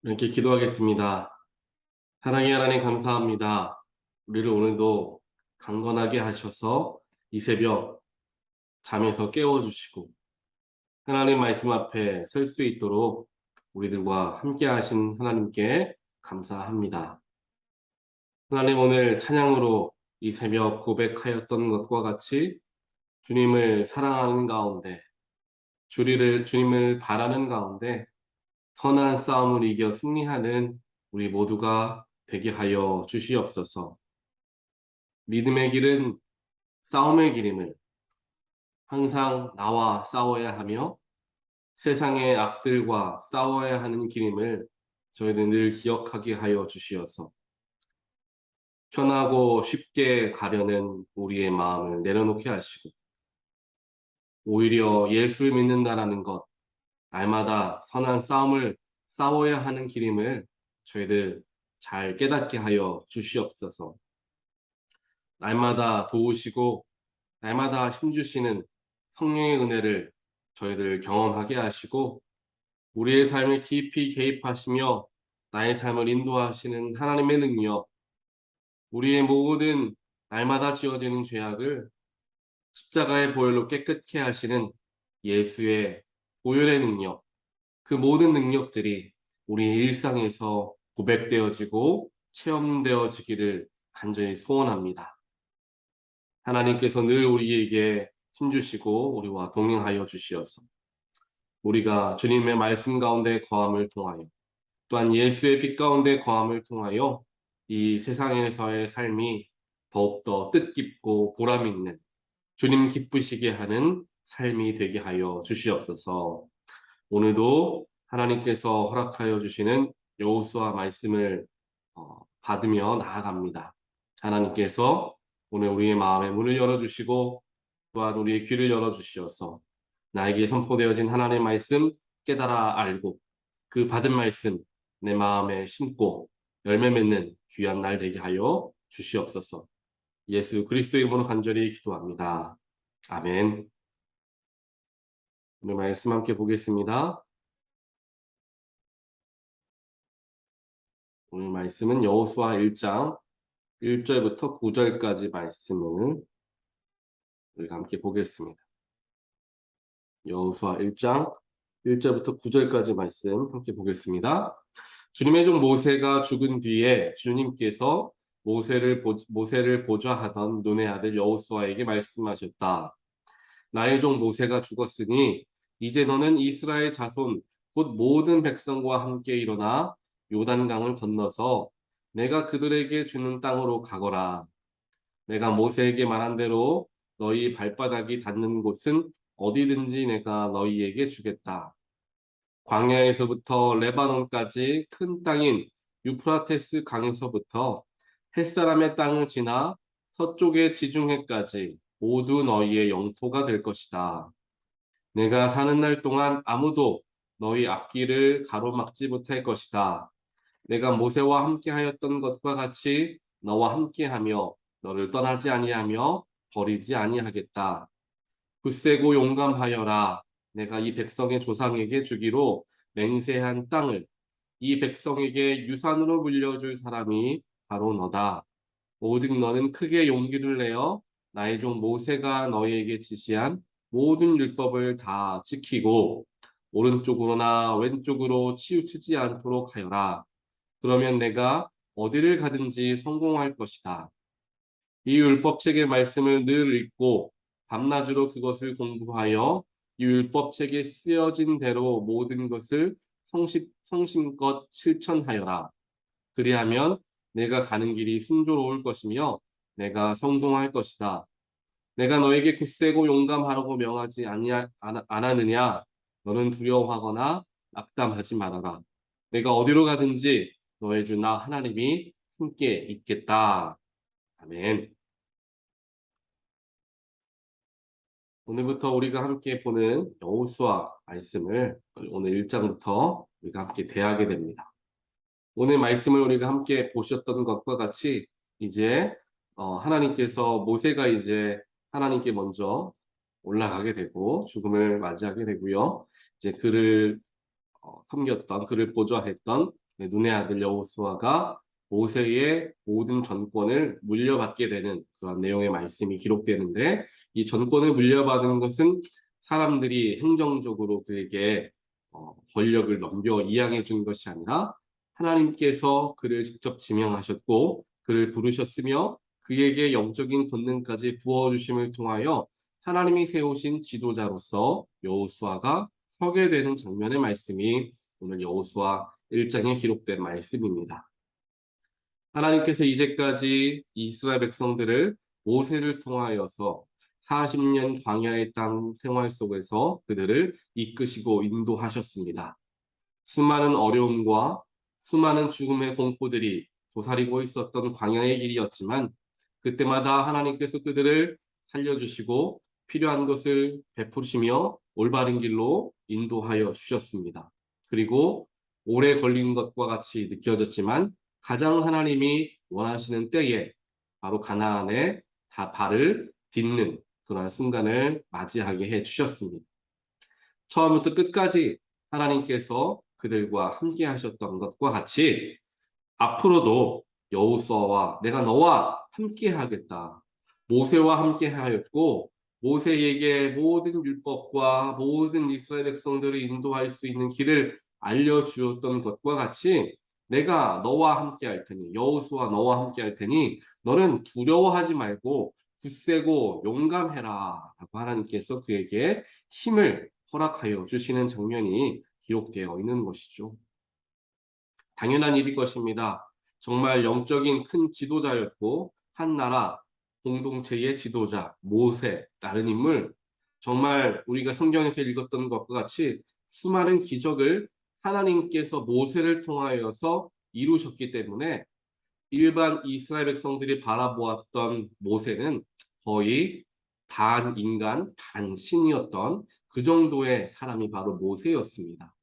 이렇게 기도하겠습니다. 사랑의 하나님 감사합니다. 우리를 오늘도 강건하게 하셔서 이 새벽 잠에서 깨워주시고 하나님 말씀 앞에 설 수 있도록 우리들과 함께 하신 하나님께 감사합니다. 하나님 오늘 찬양으로 이 새벽 고백하였던 것과 같이 주님을 사랑하는 가운데 주님을 바라는 가운데 선한 싸움을 이겨 승리하는 우리 모두가 되게 하여 주시옵소서. 믿음의 길은 싸움의 길임을 항상 나와 싸워야 하며 세상의 악들과 싸워야 하는 길임을 저희는 늘 기억하게 하여 주시어서 편하고 쉽게 가려는 우리의 마음을 내려놓게 하시고 오히려 예수를 믿는다라는 것, 날마다 선한 싸움을 싸워야 하는 길임을 저희들 잘 깨닫게 하여 주시옵소서. 날마다 도우시고 날마다 힘주시는 성령의 은혜를 저희들 경험하게 하시고 우리의 삶에 깊이 개입하시며 나의 삶을 인도하시는 하나님의 능력, 우리의 모든 날마다 지어지는 죄악을 십자가의 보혈로 깨끗게 하시는 예수의 보혈의 능력, 그 모든 능력들이 우리의 일상에서 고백되어지고 체험되어지기를 간절히 소원합니다. 하나님께서 늘 우리에게 힘주시고 우리와 동행하여 주시어서 우리가 주님의 말씀 가운데 거함을 통하여 또한 예수의 빛 가운데 거함을 통하여 이 세상에서의 삶이 더욱더 뜻깊고 보람 있는 주님 기쁘시게 하는 삶이 되게 하여 주시옵소서. 오늘도 하나님께서 허락하여 주시는 여호수아 말씀을 받으며 나아갑니다. 하나님께서 오늘 우리의 마음의 문을 열어주시고 또한 우리의 귀를 열어주시어서 나에게 선포되어진 하나님의 말씀 깨달아 알고 그 받은 말씀 내 마음에 심고 열매 맺는 귀한 날 되게 하여 주시옵소서. 예수 그리스도의 이름으로 간절히 기도합니다. 아멘. 오늘 말씀 함께 보겠습니다. 오늘 말씀은 여호수아 1장 1절부터 9절까지 말씀을 우리가 함께 보겠습니다. 여호수아 1장 1절부터 9절까지 말씀 함께 보겠습니다. 주님의 종 모세가 죽은 뒤에 주님께서 모세를 보좌하던 눈의 아들 여호수아에게 말씀하셨다. 나의 종 모세가 죽었으니 이제 너는 이스라엘 자손 곧 모든 백성과 함께 일어나 요단강을 건너서 내가 그들에게 주는 땅으로 가거라. 내가 모세에게 말한 대로 너희 발바닥이 닿는 곳은 어디든지 내가 너희에게 주겠다. 광야에서부터 레바논까지 큰 땅인 유프라테스 강에서부터 햇사람의 땅을 지나 서쪽의 지중해까지 모두 너희의 영토가 될 것이다. 내가 사는 날 동안 아무도 너희 앞길을 가로막지 못할 것이다. 내가 모세와 함께 하였던 것과 같이 너와 함께하며 너를 떠나지 아니하며 버리지 아니하겠다. 굳세고 용감하여라. 내가 이 백성의 조상에게 주기로 맹세한 땅을 이 백성에게 유산으로 물려줄 사람이 바로 너다. 오직 너는 크게 용기를 내어 나의 종 모세가 너희에게 지시한 모든 율법을 다 지키고 오른쪽으로나 왼쪽으로 치우치지 않도록 하여라. 그러면 내가 어디를 가든지 성공할 것이다. 이 율법책의 말씀을 늘 읽고 밤낮으로 그것을 공부하여 이 율법책에 쓰여진 대로 모든 것을 성심껏 실천하여라. 그리하면 내가 가는 길이 순조로울 것이며 내가 성공할 것이다. 내가 너에게 굳세고 용감하라고 명하지 않았느냐? 너는 두려워하거나 낙담하지 말아라. 내가 어디로 가든지 너의 주 나 하나님이 함께 있겠다. 아멘. 오늘부터 우리가 함께 보는 여호수아 말씀을 오늘 1장부터 우리가 함께 대하게 됩니다. 오늘 말씀을 우리가 함께 보셨던 것과 같이 이제 하나님께서 모세가 이제 하나님께 먼저 올라가게 되고 죽음을 맞이하게 되고요. 이제 그를 섬겼던 그를 보좌했던 눈의 아들 여호수아가 모세의 모든 전권을 물려받게 되는 그런 내용의 말씀이 기록되는데, 이 전권을 물려받은 것은 사람들이 행정적으로 그에게 권력을 넘겨 이양해 준 것이 아니라 하나님께서 그를 직접 지명하셨고 그를 부르셨으며 그에게 영적인 권능까지 부어주심을 통하여 하나님이 세우신 지도자로서 여호수아가 서게 되는 장면의 말씀이 오늘 여호수아 1장에 기록된 말씀입니다. 하나님께서 이제까지 이스라엘 백성들을 모세를 통하여서 40년 광야의 땅 생활 속에서 그들을 이끄시고 인도하셨습니다. 수많은 어려움과 수많은 죽음의 공포들이 도사리고 있었던 광야의 길이었지만 그때마다 하나님께서 그들을 살려주시고 필요한 것을 베푸시며 올바른 길로 인도하여 주셨습니다. 그리고 오래 걸린 것과 같이 느껴졌지만 가장 하나님이 원하시는 때에 바로 가나안에 다 발을 딛는 그런 순간을 맞이하게 해 주셨습니다. 처음부터 끝까지 하나님께서 그들과 함께 하셨던 것과 같이 앞으로도 여호수아와 내가 너와 함께 하겠다. 모세와 함께 하였고 모세에게 모든 율법과 모든 이스라엘 백성들을 인도할 수 있는 길을 알려주었던 것과 같이 내가 너와 함께 할 테니 여호수아 너와 함께 할 테니 너는 두려워하지 말고 굳세고 용감해라 라고 하나님께서 그에게 힘을 허락하여 주시는 장면이 기록되어 있는 것이죠. 당연한 일일 것입니다. 정말 영적인 큰 지도자였고 한 나라 공동체의 지도자 모세라는 인물, 정말 우리가 성경에서 읽었던 것과 같이 수많은 기적을 하나님께서 모세를 통하여서 이루셨기 때문에 일반 이스라엘 백성들이 바라보았던 모세는 거의 반인간 반신이었던 그 정도의 사람이 바로 모세였습니다.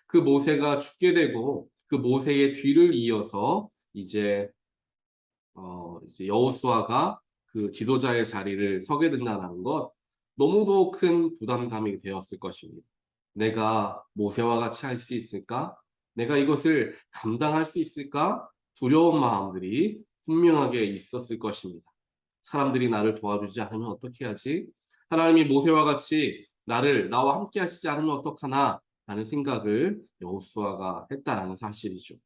그 모세가 죽게 되고 그 모세의 뒤를 이어서 이제 여호수아가 그 지도자의 자리를 서게 된다는 것, 너무도 큰 부담감이 되었을 것입니다. 내가 모세와 같이 할 수 있을까? 내가 이것을 감당할 수 있을까? 두려운 마음들이 분명하게 있었을 것입니다. 사람들이 나를 도와주지 않으면 어떻게 하지? 하나님이 모세와 같이 나와 함께 하시지 않으면 어떡하나? 라는 생각을 여호수아가 했다라는 사실이죠.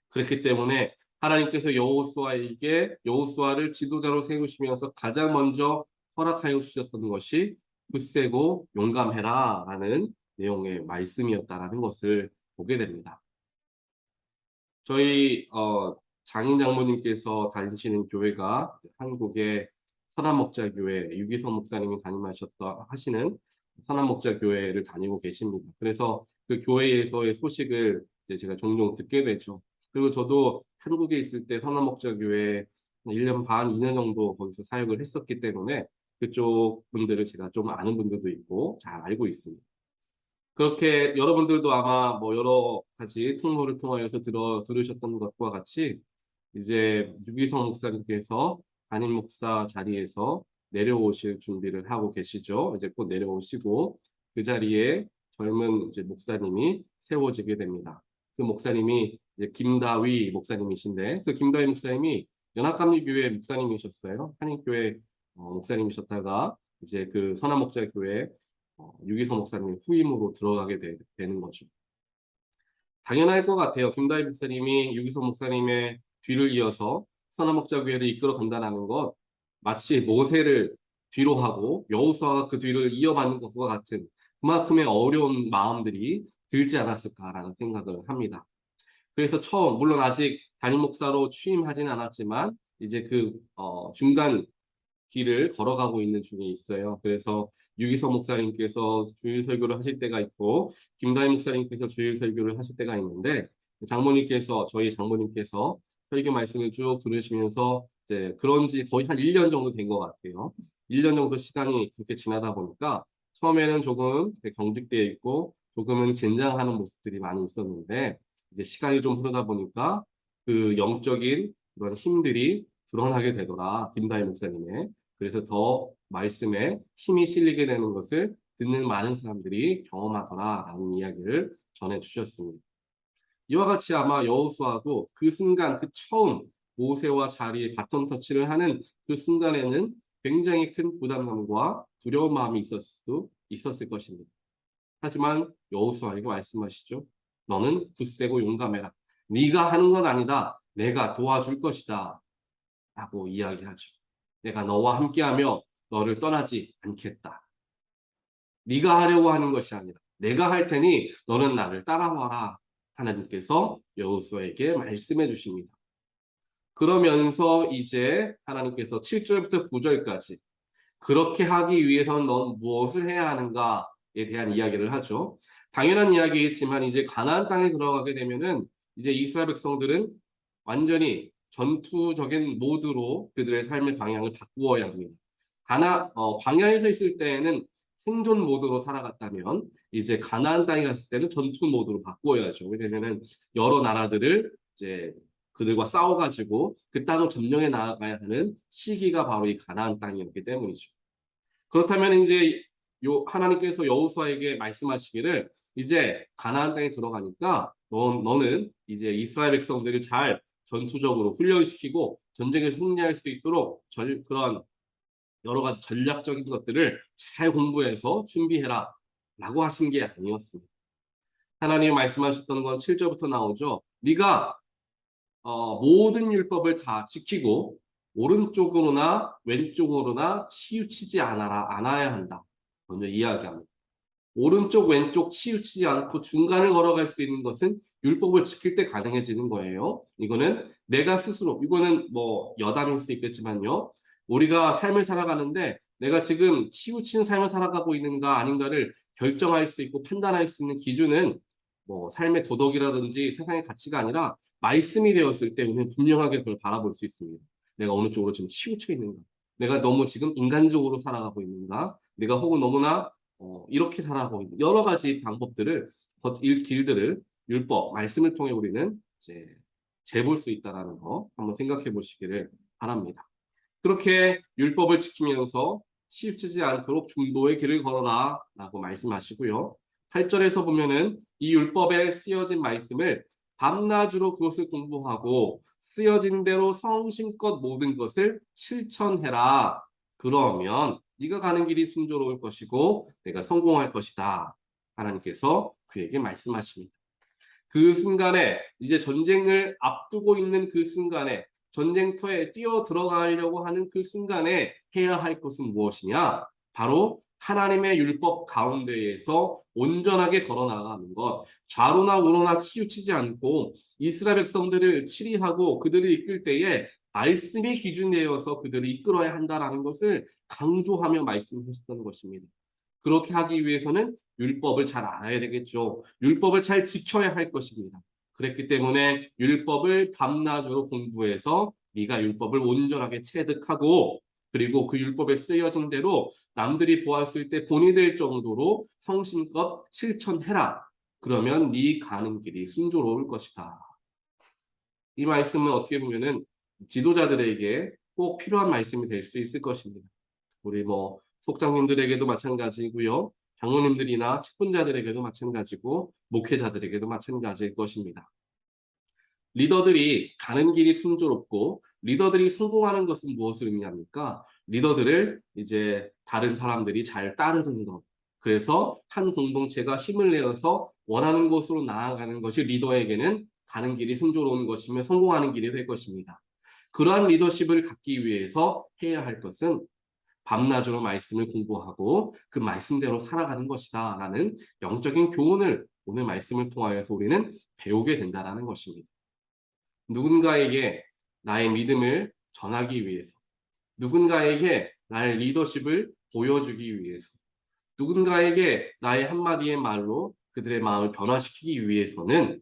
그렇기 때문에 하나님께서 여호수아를 지도자로 세우시면서 가장 먼저 허락하여 주셨던 것이 굳세고 용감해라 라는 내용의 말씀이었다라는 것을 보게 됩니다. 저희 장인 장모님께서 다니시는 교회가 한국의 선한목자교회 유기성 목사님이 하시는 선한목자교회를 다니고 계십니다. 그래서 그 교회에서의 소식을 이제 제가 종종 듣게 되죠. 그리고 저도 한국에 있을 때 선한목자교회 1년 반, 2년 정도 거기서 사역을 했었기 때문에 그쪽 분들을 제가 좀 아는 분들도 있고 잘 알고 있습니다. 그렇게 여러분들도 아마 뭐 여러 가지 통로를 통하여서 들으셨던 것과 같이 이제 유기성 목사님께서 담임 목사 자리에서 내려오실 준비를 하고 계시죠. 이제 곧 내려오시고 그 자리에 젊은 이제 목사님이 세워지게 됩니다. 그 목사님이 이제 김다위 목사님이신데 그 김다위 목사님이 연합감리교회 목사님이셨어요. 한인교회 목사님이셨다가 이제 그 선한목자교회 유기성 목사님의 후임으로 들어가게 되는 거죠. 당연할 것 같아요. 김다희 목사님이 유기성 목사님의 뒤를 이어서 선한목자교회를 이끌어 간다는 것, 마치 모세를 뒤로 하고 여호수아가 그 뒤를 이어받는 것과 같은 그만큼의 어려운 마음들이 들지 않았을까라는 생각을 합니다. 그래서 물론 아직 담임 목사로 취임하지는 않았지만 이제 그 중간 길을 걸어가고 있는 중에 있어요. 그래서 유기성 목사님께서 주일 설교를 하실 때가 있고 김다희 목사님께서 주일 설교를 하실 때가 있는데 저희 장모님께서 설교 말씀을 쭉 들으시면서 이제 그런 지 거의 한 1년 정도 된 것 같아요. 1년 정도 시간이 그렇게 지나다 보니까 처음에는 조금 경직되어 있고 조금은 긴장하는 모습들이 많이 있었는데 이제 시간이 좀 흐르다 보니까 그 영적인 그런 힘들이 드러나게 되더라. 김다희 목사님의. 그래서 더 말씀에 힘이 실리게 되는 것을 듣는 많은 사람들이 경험하더라라는 이야기를 전해주셨습니다. 이와 같이 아마 여호수아도 그 순간, 그 처음 모세와 자리에 바톤 터치를 하는 그 순간에는 굉장히 큰 부담감과 두려운 마음이 있었을 것입니다. 하지만 여호수아에게 말씀하시죠. 너는 굳세고 용감해라. 네가 하는 건 아니다. 내가 도와줄 것이다. 라고 이야기하죠. 내가 너와 함께하며 너를 떠나지 않겠다. 네가 하려고 하는 것이 아니라 내가 할 테니 너는 나를 따라와라. 하나님께서 여호수아에게 말씀해 주십니다. 그러면서 이제 하나님께서 7절부터 9절까지 그렇게 하기 위해서는 넌 무엇을 해야 하는가에 대한 이야기를 하죠. 당연한 이야기겠지만 이제 가나안 땅에 들어가게 되면은 이제 이스라엘 백성들은 완전히 전투적인 모드로 그들의 삶의 방향을 바꾸어야 합니다. 광야에서 있을 때에는 생존 모드로 살아갔다면 이제 가나안 땅에 갔을 때는 전투 모드로 바꾸어야죠. 왜냐면은 여러 나라들을 이제 그들과 싸워가지고 그 땅을 점령해 나아가야 하는 시기가 바로 이 가나안 땅이었기 때문이죠. 그렇다면 이제 하나님께서 여호수아에게 말씀하시기를 이제 가나안 땅에 들어가니까 너는 이제 이스라엘 백성들을 잘 전투적으로 훈련시키고 전쟁에 승리할 수 있도록 그런 여러 가지 전략적인 것들을 잘 공부해서 준비해라 라고 하신 게 아니었습니다. 하나님이 말씀하셨던 건 7절부터 나오죠. 네가 모든 율법을 다 지키고 오른쪽으로나 왼쪽으로나 치우치지 않아야 한다. 먼저 이야기합니다. 오른쪽 왼쪽 치우치지 않고 중간을 걸어갈 수 있는 것은 율법을 지킬 때 가능해지는 거예요. 이거는 내가 스스로, 이거는 뭐 여담일 수 있겠지만요. 우리가 삶을 살아가는데 내가 지금 치우친 삶을 살아가고 있는가 아닌가를 결정할 수 있고 판단할 수 있는 기준은 뭐 삶의 도덕이라든지 세상의 가치가 아니라 말씀이 되었을 때 우리는 분명하게 그걸 바라볼 수 있습니다. 내가 어느 쪽으로 지금 치우쳐 있는가? 내가 너무 지금 인간적으로 살아가고 있는가? 내가 혹은 너무나 이렇게 살아가고 있는 여러 가지 방법들을 길들을 율법 말씀을 통해 우리는 이제 재볼 수 있다라는 거 한번 생각해 보시기를 바랍니다. 그렇게 율법을 지키면서 치우치지 않도록 중도의 길을 걸어라 라고 말씀하시고요. 8절에서 보면은 이 율법에 쓰여진 말씀을 밤낮으로 그것을 공부하고 쓰여진 대로 성심껏 모든 것을 실천해라. 그러면 네가 가는 길이 순조로울 것이고 내가 성공할 것이다. 하나님께서 그에게 말씀하십니다. 그 순간에 이제 전쟁을 앞두고 있는 그 순간에 전쟁터에 뛰어 들어가려고 하는 그 순간에 해야 할 것은 무엇이냐? 바로 하나님의 율법 가운데에서 온전하게 걸어 나가는 것, 좌로나 우로나 치우치지 않고 이스라엘 백성들을 치리하고 그들을 이끌 때에 말씀이 기준되어서 그들을 이끌어야 한다라는 것을 강조하며 말씀하셨던 것입니다. 그렇게 하기 위해서는 율법을 잘 알아야 되겠죠. 율법을 잘 지켜야 할 것입니다. 그랬기 때문에 율법을 밤낮으로 공부해서 네가 율법을 온전하게 체득하고 그리고 그 율법에 쓰여진 대로 남들이 보았을 때 본이 될 정도로 성심껏 실천해라. 그러면 네 가는 길이 순조로울 것이다. 이 말씀은 어떻게 보면은 지도자들에게 꼭 필요한 말씀이 될 수 있을 것입니다. 우리 뭐 속장님들에게도 마찬가지고요. 장로님들이나 직분자들에게도 마찬가지고 목회자들에게도 마찬가지일 것입니다. 리더들이 가는 길이 순조롭고 리더들이 성공하는 것은 무엇을 의미합니까? 리더들을 이제 다른 사람들이 잘 따르는 것. 그래서 한 공동체가 힘을 내어서 원하는 곳으로 나아가는 것이 리더에게는 가는 길이 순조로운 것이며 성공하는 길이 될 것입니다. 그러한 리더십을 갖기 위해서 해야 할 것은 밤낮으로 말씀을 공부하고 그 말씀대로 살아가는 것이다 라는 영적인 교훈을 오늘 말씀을 통하여서 우리는 배우게 된다는 것입니다. 누군가에게 나의 믿음을 전하기 위해서, 누군가에게 나의 리더십을 보여주기 위해서, 누군가에게 나의 한마디의 말로 그들의 마음을 변화시키기 위해서는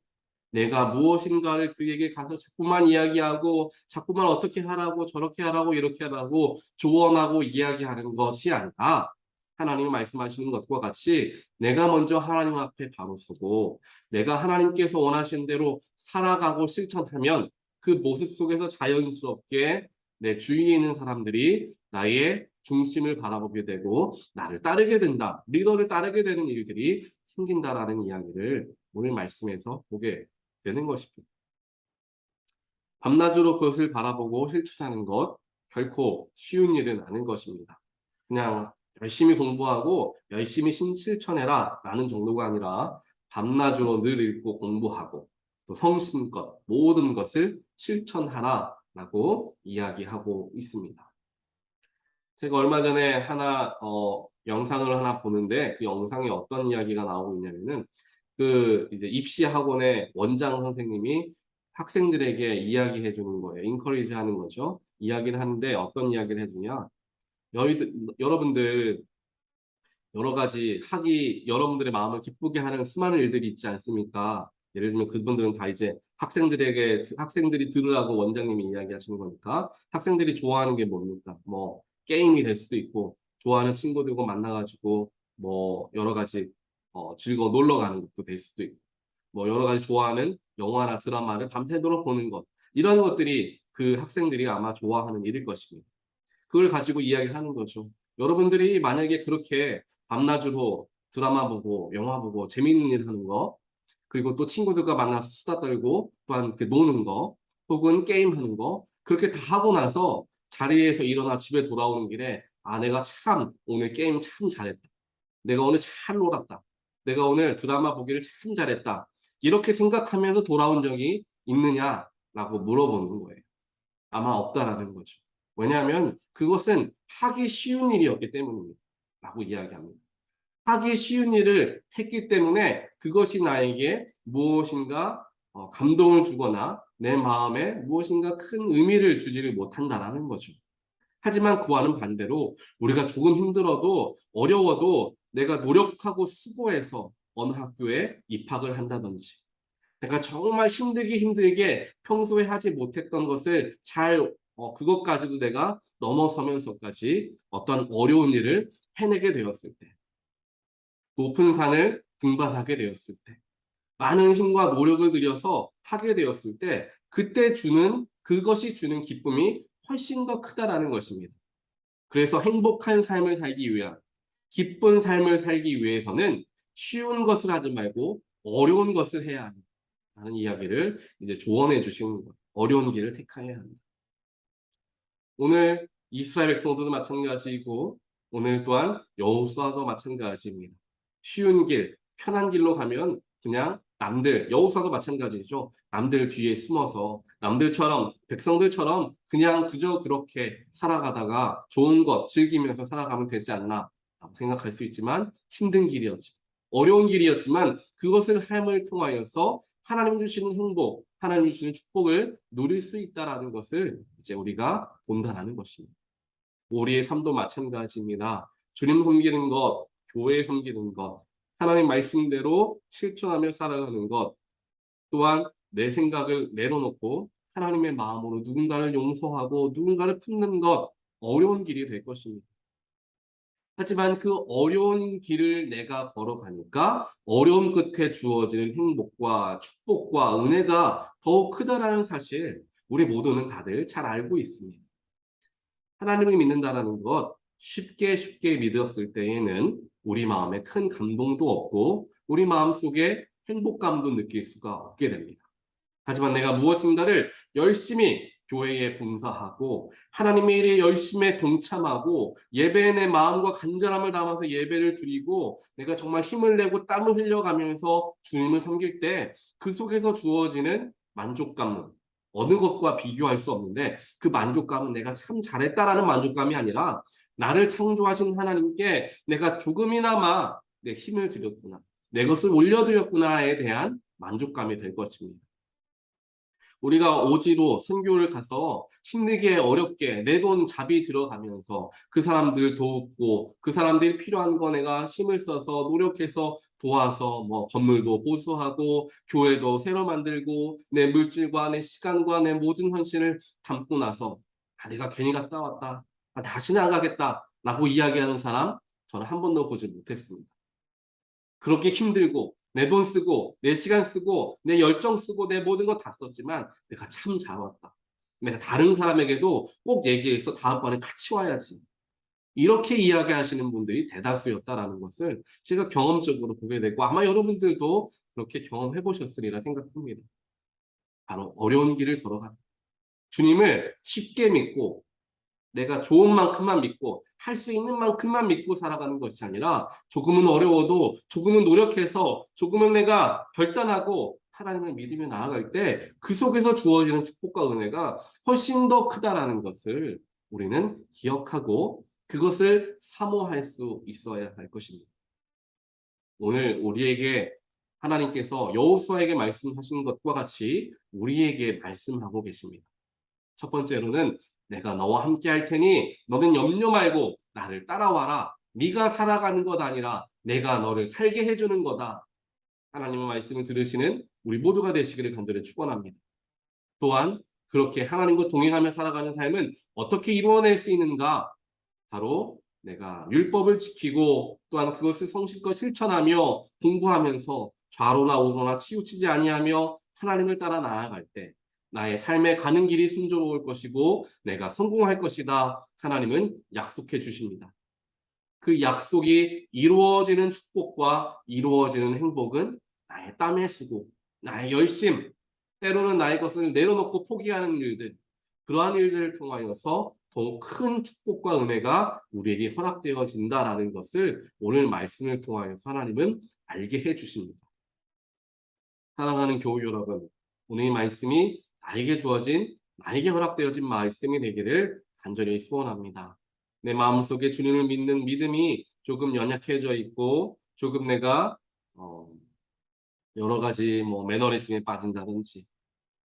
내가 무엇인가를 그에게 가서 자꾸만 이야기하고 자꾸만 어떻게 하라고 저렇게 하라고 이렇게 하라고 조언하고 이야기하는 것이 아니라 하나님이 말씀하시는 것과 같이 내가 먼저 하나님 앞에 바로 서고 내가 하나님께서 원하신 대로 살아가고 실천하면 그 모습 속에서 자연스럽게 내 주위에 있는 사람들이 나의 중심을 바라보게 되고 나를 따르게 된다. 리더를 따르게 되는 일들이 생긴다라는 이야기를 오늘 말씀에서 보게 되는 것입니다. 밤낮으로 그것을 바라보고 실천하는 것 결코 쉬운 일은 아닌 것입니다. 그냥 열심히 공부하고 열심히 실천해라 라는 정도가 아니라 밤낮으로 늘 읽고 공부하고 또 성심껏 모든 것을 실천하라 라고 이야기하고 있습니다. 제가 얼마 전에 영상을 하나 보는데 그 영상에 어떤 이야기가 나오고 있냐면은 그 이제 입시 학원의 원장 선생님이 학생들에게 이야기해 주는 거예요. 인커리지 하는 거죠. 이야기를 하는데 어떤 이야기를 해주냐. 여러분들 여러 가지 여러분들의 마음을 기쁘게 하는 수많은 일들이 있지 않습니까? 예를 들면 그분들은 다 이제 학생들이 들으라고 원장님이 이야기하시는 거니까 학생들이 좋아하는 게 뭡니까? 뭐 게임이 될 수도 있고 좋아하는 친구들과 만나가지고 뭐 여러 가지 즐거워 놀러 가는 것도 될 수도 있고 뭐 여러 가지 좋아하는 영화나 드라마를 밤새도록 보는 것 이런 것들이 그 학생들이 아마 좋아하는 일일 것입니다. 그걸 가지고 이야기를 하는 거죠. 여러분들이 만약에 그렇게 밤낮으로 드라마 보고 영화 보고 재미있는 일 하는 거 그리고 또 친구들과 만나서 수다 떨고 또한 노는 거 혹은 게임하는 거 그렇게 다 하고 나서 자리에서 일어나 집에 돌아오는 길에 아 내가 참 오늘 게임 참 잘했다. 내가 오늘 잘 놀았다. 내가 오늘 드라마 보기를 참 잘했다. 이렇게 생각하면서 돌아온 적이 있느냐라고 물어보는 거예요. 아마 없다라는 거죠. 왜냐하면 그것은 하기 쉬운 일이었기 때문입니다. 라고 이야기합니다. 하기 쉬운 일을 했기 때문에 그것이 나에게 무엇인가 감동을 주거나 내 마음에 무엇인가 큰 의미를 주지를 못한다라는 거죠. 하지만 그와는 반대로 우리가 조금 힘들어도 어려워도 내가 노력하고 수고해서 어느 학교에 입학을 한다든지 내가 정말 힘들게 평소에 하지 못했던 것을 그것까지도 내가 넘어서면서까지 어떤 어려운 일을 해내게 되었을 때, 높은 산을 등반하게 되었을 때, 많은 힘과 노력을 들여서 하게 되었을 때, 그것이 주는 기쁨이 훨씬 더 크다라는 것입니다. 그래서 행복한 삶을 살기 위한, 기쁜 삶을 살기 위해서는 쉬운 것을 하지 말고 어려운 것을 해야 합니다. 라는 이야기를 이제 조언해 주시는 거예요. 어려운 길을 택해야 합니다. 오늘 이스라엘 백성들도 마찬가지이고 오늘 또한 여호수아도 마찬가지입니다. 쉬운 길, 편한 길로 가면 그냥 여호수아도 마찬가지죠. 남들 뒤에 숨어서 백성들처럼 그냥 그저 그렇게 살아가다가 좋은 것 즐기면서 살아가면 되지 않나 라고 생각할 수 있지만 힘든 길이었죠. 어려운 길이었지만 그것을 함을 통하여서 하나님 주시는 행복, 하나님 주시는 축복을 누릴 수 있다라는 것을 이제 우리가 본다라는 것입니다. 우리의 삶도 마찬가지입니다. 주님 섬기는 것, 교회 섬기는 것, 하나님 말씀대로 실천하며 살아가는 것, 또한 내 생각을 내려놓고 하나님의 마음으로 누군가를 용서하고 누군가를 품는 것, 어려운 길이 될 것입니다. 하지만 그 어려운 길을 내가 걸어가니까 어려움 끝에 주어지는 행복과 축복과 은혜가 더욱 크다라는 사실 우리 모두는 다들 잘 알고 있습니다. 하나님을 믿는다라는 것 쉽게 믿었을 때에는 우리 마음에 큰 감동도 없고 우리 마음속에 행복감도 느낄 수가 없게 됩니다. 하지만 내가 무엇인가를 열심히 교회에 봉사하고 하나님의 일에 열심히 동참하고 예배에 내 마음과 간절함을 담아서 예배를 드리고 내가 정말 힘을 내고 땀을 흘려가면서 주님을 섬길 때 그 속에서 주어지는 만족감은 어느 것과 비교할 수 없는데 그 만족감은 내가 참 잘했다라는 만족감이 아니라 나를 창조하신 하나님께 내가 조금이나마 내 힘을 드렸구나 내 것을 올려드렸구나에 대한 만족감이 될 것입니다. 우리가 오지로 선교를 가서 힘들게 어렵게 내 돈 자비 들어가면서 그 사람들 돕고 그 사람들이 필요한 거 내가 힘을 써서 노력해서 도와서 뭐 건물도 보수하고 교회도 새로 만들고 내 물질과 내 시간과 내 모든 헌신을 담고 나서 내가 괜히 갔다 왔다 다시는 안 가겠다 라고 이야기하는 사람 저는 한 번도 보지 못했습니다. 그렇게 힘들고 내 돈 쓰고 내 시간 쓰고 내 열정 쓰고 내 모든 거 다 썼지만 내가 참 잘 왔다. 내가 다른 사람에게도 꼭 얘기해서 다음번에 같이 와야지. 이렇게 이야기하시는 분들이 대다수였다라는 것을 제가 경험적으로 보게 되고 아마 여러분들도 그렇게 경험해 보셨으리라 생각합니다. 바로 어려운 길을 걸어갑니다. 주님을 쉽게 믿고 내가 좋은 만큼만 믿고 할 수 있는 만큼만 믿고 살아가는 것이 아니라 조금은 어려워도 조금은 노력해서 조금은 내가 결단하고 하나님을 믿으며 나아갈 때 그 속에서 주어지는 축복과 은혜가 훨씬 더 크다라는 것을 우리는 기억하고 그것을 사모할 수 있어야 할 것입니다. 오늘 우리에게 하나님께서 여호수아에게 말씀하신 것과 같이 우리에게 말씀하고 계십니다. 첫 번째로는 내가 너와 함께 할 테니 너는 염려 말고 나를 따라와라. 네가 살아가는 것 아니라 내가 너를 살게 해주는 거다. 하나님의 말씀을 들으시는 우리 모두가 되시기를 간절히 축원합니다. 또한 그렇게 하나님과 동행하며 살아가는 삶은 어떻게 이루어낼 수 있는가? 바로 내가 율법을 지키고 또한 그것을 성실껏 실천하며 공부하면서 좌로나 우로나 치우치지 아니하며 하나님을 따라 나아갈 때 나의 삶에 가는 길이 순조로울 것이고 내가 성공할 것이다. 하나님은 약속해 주십니다. 그 약속이 이루어지는 축복과 이루어지는 행복은 나의 땀의 수고, 나의 열심, 때로는 나의 것을 내려놓고 포기하는 일들, 그러한 일들을 통하여서 더욱 큰 축복과 은혜가 우리에게 허락되어진다라는 것을 오늘 말씀을 통하여서 하나님은 알게 해주십니다. 사랑하는 교우 여러분, 오늘 이 말씀이 나에게 주어진, 나에게 허락되어진 말씀이 되기를 간절히 소원합니다. 내 마음속에 주님을 믿는 믿음이 조금 연약해져 있고 조금 내가 여러 가지 매너리즘에 빠진다든지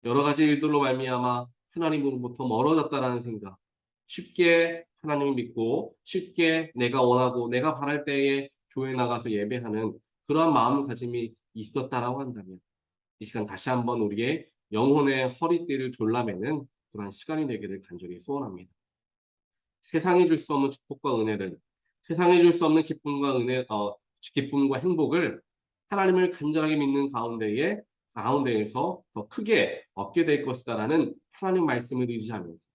여러 가지 일들로 말미암아 하나님으로부터 멀어졌다라는 생각, 쉽게 하나님을 믿고 쉽게 내가 원하고 내가 바랄 때에 교회 나가서 예배하는 그러한 마음가짐이 있었다라고 한다면 이 시간 다시 한번 우리의 영혼의 허리띠를 졸라매는 그러한 시간이 되기를 간절히 소원합니다. 세상에 줄 수 없는 축복과 은혜를, 세상에 줄 수 없는 기쁨과 행복을 하나님을 간절하게 믿는 가운데에서 더 크게 얻게 될 것이다라는 하나님 말씀을 의지하면서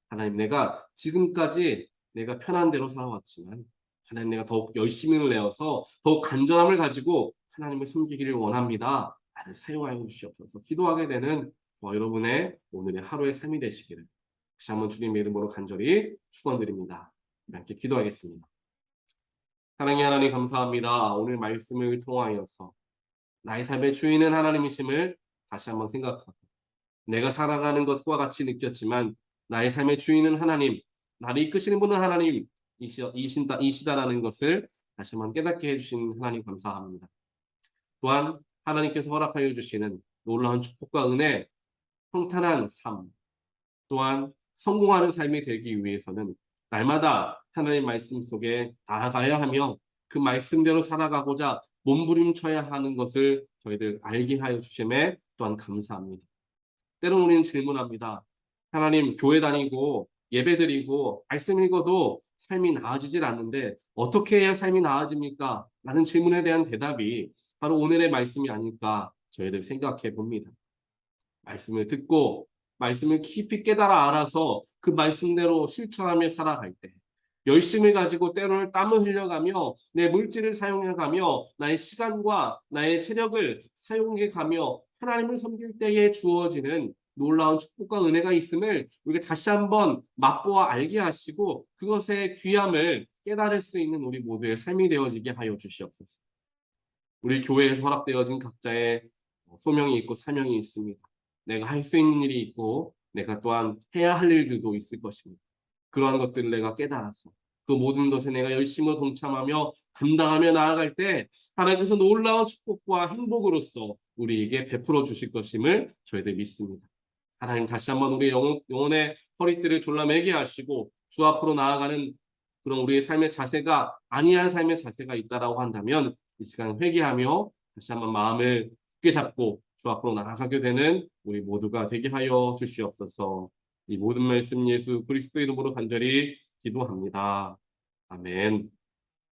하나님 내가 지금까지 내가 편한 대로 살아왔지만 하나님 내가 더욱 열심을 내어서 더욱 간절함을 가지고 하나님을 섬기기를 원합니다. 나를 사용하여 주시옵소서. 기도하게 되는 여러분의 오늘의 하루의 삶이 되시기를 다시 한번 주님의 이름으로 간절히 축원드립니다. 함께 기도하겠습니다. 사랑의 하나님 감사합니다. 오늘 말씀을 통하여서 나의 삶의 주인은 하나님이심을 다시 한번 생각하고 내가 살아가는 것과 같이 느꼈지만 나의 삶의 주인은 하나님, 나를 이끄시는 분은 하나님이시다라는 것을 다시 한번 깨닫게 해주신 하나님 감사합니다. 또한 하나님께서 허락하여 주시는 놀라운 축복과 은혜, 평탄한 삶, 또한 성공하는 삶이 되기 위해서는 날마다 하나님 말씀 속에 나아가야 하며 그 말씀대로 살아가고자 몸부림쳐야 하는 것을 저희들 알게 하여 주심에 또한 감사합니다. 때로는 우리는 질문합니다. 하나님 교회 다니고 예배드리고 말씀 읽어도 삶이 나아지질 않는데 어떻게 해야 삶이 나아집니까? 라는 질문에 대한 대답이 바로 오늘의 말씀이 아닐까 저희들 생각해 봅니다. 말씀을 듣고 말씀을 깊이 깨달아 알아서 그 말씀대로 실천하며 살아갈 때 열심을 가지고 때로는 땀을 흘려가며 내 물질을 사용해가며 나의 시간과 나의 체력을 사용해가며 하나님을 섬길 때에 주어지는 놀라운 축복과 은혜가 있음을 우리가 다시 한번 맛보아 알게 하시고 그것의 귀함을 깨달을 수 있는 우리 모두의 삶이 되어지게 하여 주시옵소서. 우리 교회에서 허락되어진 각자의 소명이 있고 사명이 있습니다. 내가 할 수 있는 일이 있고 내가 또한 해야 할 일들도 있을 것입니다. 그러한 것들을 내가 깨달아서 그 모든 것에 내가 열심으로 동참하며 감당하며 나아갈 때 하나님께서 놀라운 축복과 행복으로서 우리에게 베풀어 주실 것임을 저희들 믿습니다. 하나님 다시 한번 우리 영혼의 허리띠를 졸라매게 하시고 주 앞으로 나아가는 그런 우리의 삶의 자세가 아니한 삶의 자세가 있다라고 한다면 이 시간 회개하며 다시 한번 마음을 굳게 잡고 주 앞으로 나아가게 되는 우리 모두가 되게 하여 주시옵소서. 이 모든 말씀 예수 그리스도 이름으로 간절히 기도합니다. 아멘.